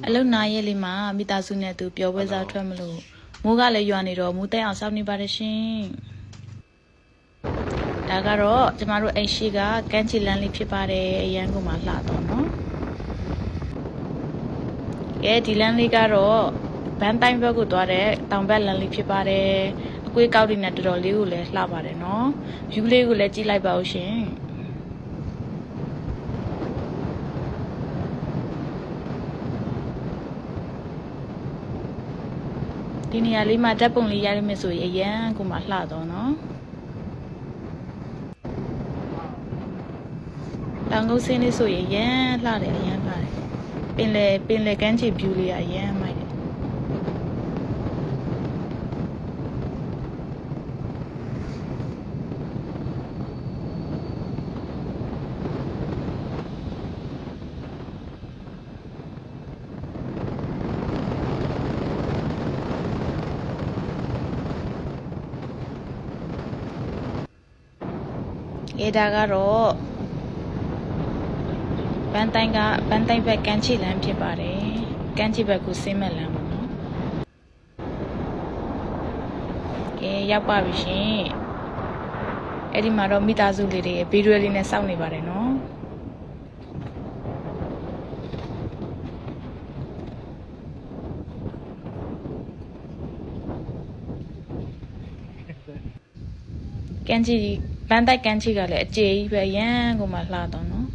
အလုံနာရဲ့လေးမှာမိသားစုနဲ့သူပျော်ပွဲစားထွက်မလို့မိုးကလည်းရွာနေတော့မိုးတဲအောင်စောင့်နေပါတယ်ရှင်ဒါကတော့ကျမတို့အိမ်ရှိကကမ်းခြေလမ်းလေးဖြစ်ပါတယ်အရန်ကုန်မှာလှတော့နော်ဒီလမ်းလေးကတော့ဘန်းတိုင်းဘက်ကိုသွားတဲ့တောင်ဘက်လမ်းလေးဖြစ်ပါတယ်အကွေးကောက်တွေနဲ့တော်တော်လေးကိုလည်းလှပါတယ်နော်ယူလေးကိုလည်းကြည့်လိုက်ပါဦးရှင်ဒီနေရာလေးမှာဓာတ်ပုံလေးရရမယ်ဆိုရင်အရန်ကိုမှလှတော့နော်တောင်ကုန်းဆင်းလေးဆိုရင်ရန်လှတယ်အရန်လှတယ်ပင်လေကမ်းခြေ view လေးအရန်မိုက်တယ်ဒါကတော့ဘန်းတိုင်းဘက်ကမ်းခြေလမ်းဖြစ်ပါတယ်ကမ်းခြေဘက်ကိုဆင်းမဲ့လမ်းပေါ့နော်ရောက်ပါပြီရှင်အဲ့ဒီမှာတော့မိသားစုလေးတွေဗီဒီယိုလေးနဲ့စောင့်နေပါတယ်နော်ကမ်းခြေဘန်းတိုက်ကမ်းခြေကလည်းအကျေကြီးပဲရန်ကိုမှလှတော့နော်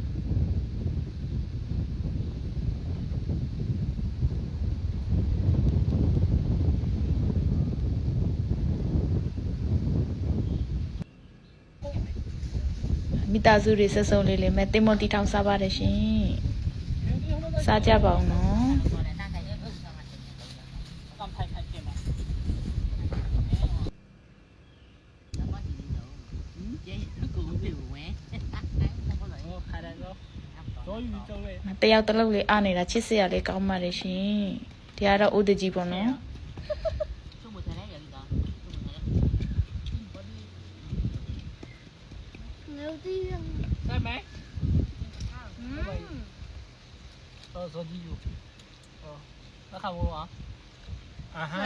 မိသားစုတွေဆက်စုံလေးမဲ့တင်မတီထောင်စားပါတယ်ရှင်စားကြပါအောင်နော်တယောက်တစ်လုံးလေးအားနေတာချစ်စရာလေးကောင်းပါတယ်ရှင်ဒီကတော့ဦးတကြီးပေါ့နော်ได้ไหมซอสดีอยู่แล้วข้าววัวอ่าฮะ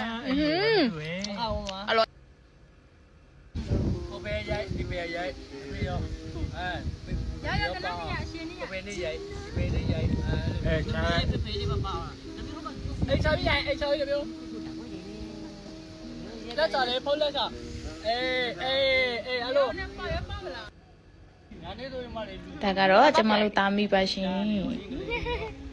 ข้าววัวอร่อยโอเปย์ใหญ่ดีเปย์ใหญ่ไม่ยอมใหญ่ๆนั่นนี่ชิ้นนี่โอเปย์นี่ใหญ่ดีเปย์นี่ใหญ่ใช่ดีเปย์นี่เบาๆอ่ะไอ้ชอยใหญ่ไอ้ชอยเดี๋ยวแล้วจ่อเลยพ่นเลยจ่อฮัลโหลဒါကတော့ကျမတို့တာမိပါရှင်